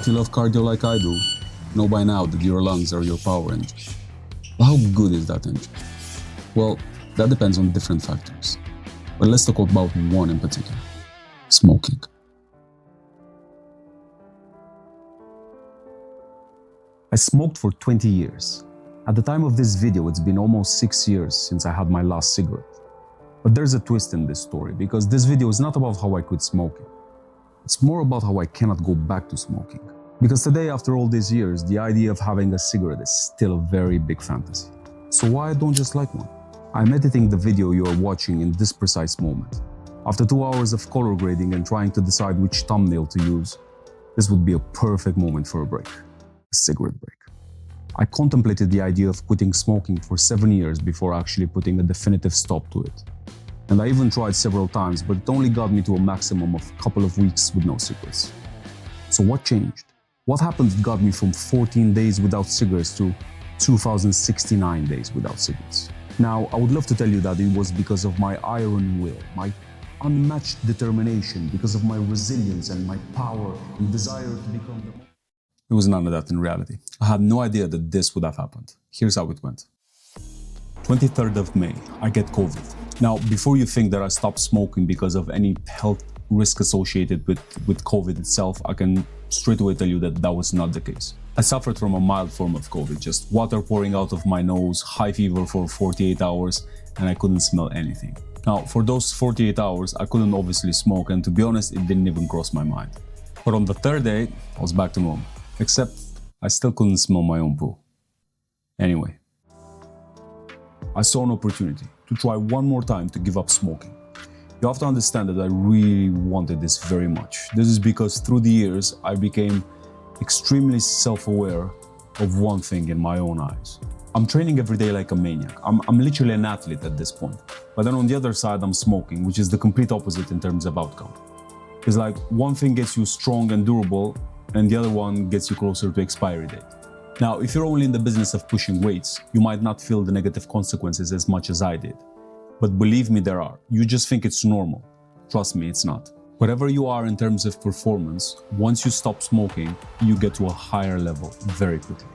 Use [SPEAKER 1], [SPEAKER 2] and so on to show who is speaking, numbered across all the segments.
[SPEAKER 1] you love cardio like I do, know by now that your lungs are your power engine. But how good is that engine? Well, that depends on different factors. But let's talk about one in particular: smoking. I smoked for 20 years. At the time of this video, it's been almost 6 years since I had my last cigarette. But there's a twist in this story, because this video is not about how I quit smoking. It's more about how I cannot go back to smoking. Because today, after all these years, the idea of having a cigarette is still a very big fantasy. So why I don't just light one? I'm editing the video you are watching in this precise moment. After 2 hours of color grading and trying to decide which thumbnail to use, this would be a perfect moment for a break. A cigarette break. I contemplated the idea of quitting smoking for 7 years before actually putting a definitive stop to it. And I even tried several times, but it only got me to a maximum of a couple of weeks with no cigarettes. So what changed? What happened that got me from 14 days without cigarettes to 2,069 days without cigarettes? Now, I would love to tell you that it was because of my iron will, my unmatched determination, because of my resilience and my power and desire to become the... It was none of that in reality. I had no idea that this would have happened. Here's how it went. 23rd of May, I get COVID. Now, before you think that I stopped smoking because of any health risk associated with COVID itself, I can straight away tell you that that was not the case. I suffered from a mild form of COVID, just water pouring out of my nose, high fever for 48 hours, and I couldn't smell anything. Now, for those 48 hours, I couldn't obviously smoke, and to be honest, it didn't even cross my mind. But on the third day, I was back to normal, except I still couldn't smell my own poo. Anyway, I saw an opportunity to try one more time to give up smoking. You have to understand that I really wanted this very much. This is because through the years, I became extremely self-aware of one thing in my own eyes. I'm training every day like a maniac. I'm literally an athlete at this point. But then on the other side, I'm smoking, which is the complete opposite in terms of outcome. It's like one thing gets you strong and durable, and the other one gets you closer to expiry date. Now, if you're only in the business of pushing weights, you might not feel the negative consequences as much as I did. But believe me, there are. You just think it's normal. Trust me, it's not. Whatever you are in terms of performance, once you stop smoking, you get to a higher level very quickly.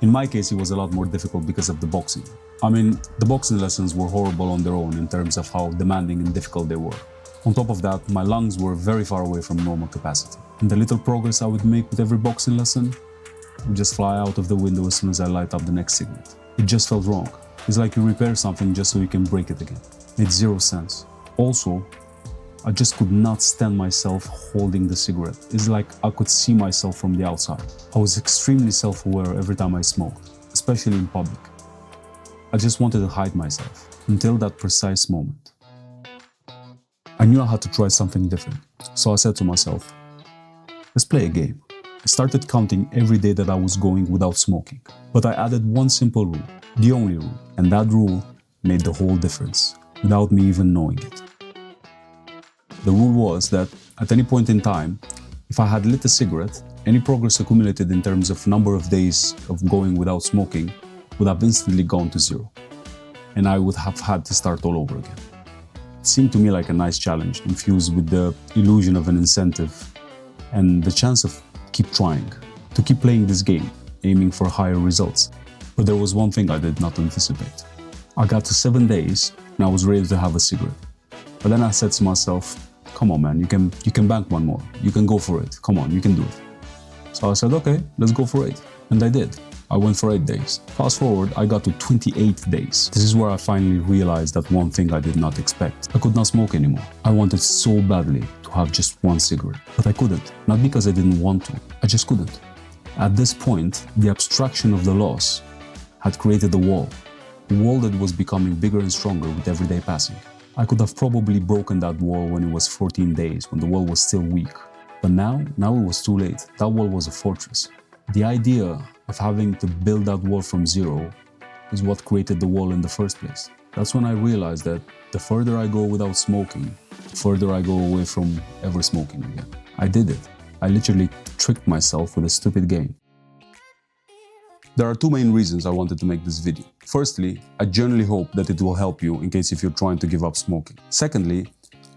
[SPEAKER 1] In my case, it was a lot more difficult because of the boxing. I mean, the boxing lessons were horrible on their own in terms of how demanding and difficult they were. On top of that, my lungs were very far away from normal capacity. And the little progress I would make with every boxing lesson would just fly out of the window as soon as I light up the next cigarette. It just felt wrong. It's like you repair something just so you can break it again. Made zero sense. Also, I just could not stand myself holding the cigarette. It's like I could see myself from the outside. I was extremely self-aware every time I smoked, especially in public. I just wanted to hide myself until that precise moment. I knew I had to try something different, so I said to myself, let's play a game. I started counting every day that I was going without smoking, but I added one simple rule, the only rule, and that rule made the whole difference, without me even knowing it. The rule was that at any point in time, if I had lit a cigarette, any progress accumulated in terms of number of days of going without smoking would have instantly gone to zero, and I would have had to start all over again. It seemed to me like a nice challenge, infused with the illusion of an incentive and the chance of keep trying, to keep playing this game, aiming for higher results. But there was one thing I did not anticipate. I got to 7 days and I was ready to have a cigarette. But then I said to myself, come on man, you can bank one more. You can go for it. Come on, you can do it. So I said, okay, let's go for 8. And I did. I went for 8 days. Fast forward, I got to 28 days. This is where I finally realized that one thing I did not expect. I could not smoke anymore. I wanted so badly to have just one cigarette, but I couldn't. Not because I didn't want to, I just couldn't. At this point, the abstraction of the loss had created a wall that was becoming bigger and stronger with every day passing. I could have probably broken that wall when it was 14 days, when the wall was still weak. But now it was too late. That wall was a fortress. The idea of having to build that wall from zero is what created the wall in the first place. That's when I realized that the further I go without smoking, the further I go away from ever smoking again. I did it. I literally tricked myself with a stupid game. There are 2 main reasons I wanted to make this video. Firstly, I genuinely hope that it will help you in case if you're trying to give up smoking. Secondly,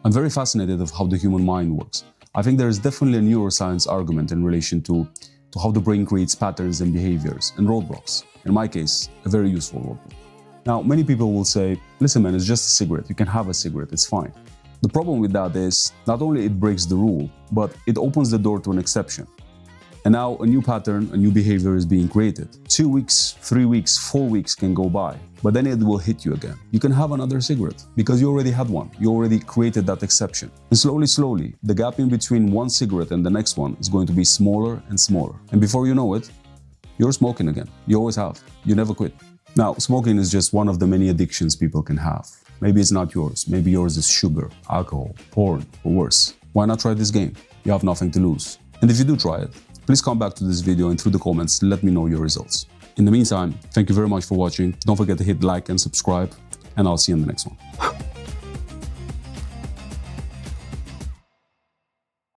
[SPEAKER 1] I'm very fascinated of how the human mind works. I think there is definitely a neuroscience argument in relation to to how the brain creates patterns and behaviors and roadblocks. In my case, a very useful roadblock. Now, many people will say, listen man, it's just a cigarette. You can have a cigarette, it's fine. The problem with that is not only it breaks the rule, but it opens the door to an exception. And now a new pattern, a new behavior is being created. 2 weeks, 3 weeks, 4 weeks can go by, but then it will hit you again. You can have another cigarette because you already had one. You already created that exception. And slowly, the gap in between one cigarette and the next one is going to be smaller and smaller. And before you know it, you're smoking again. You always have. You never quit. Now, smoking is just one of the many addictions people can have. Maybe it's not yours. Maybe yours is sugar, alcohol, porn, or worse. Why not try this game? You have nothing to lose. And if you do try it, please come back to this video and through the comments, let me know your results. In the meantime, thank you very much for watching. Don't forget to hit like and subscribe, and I'll see you in the next one.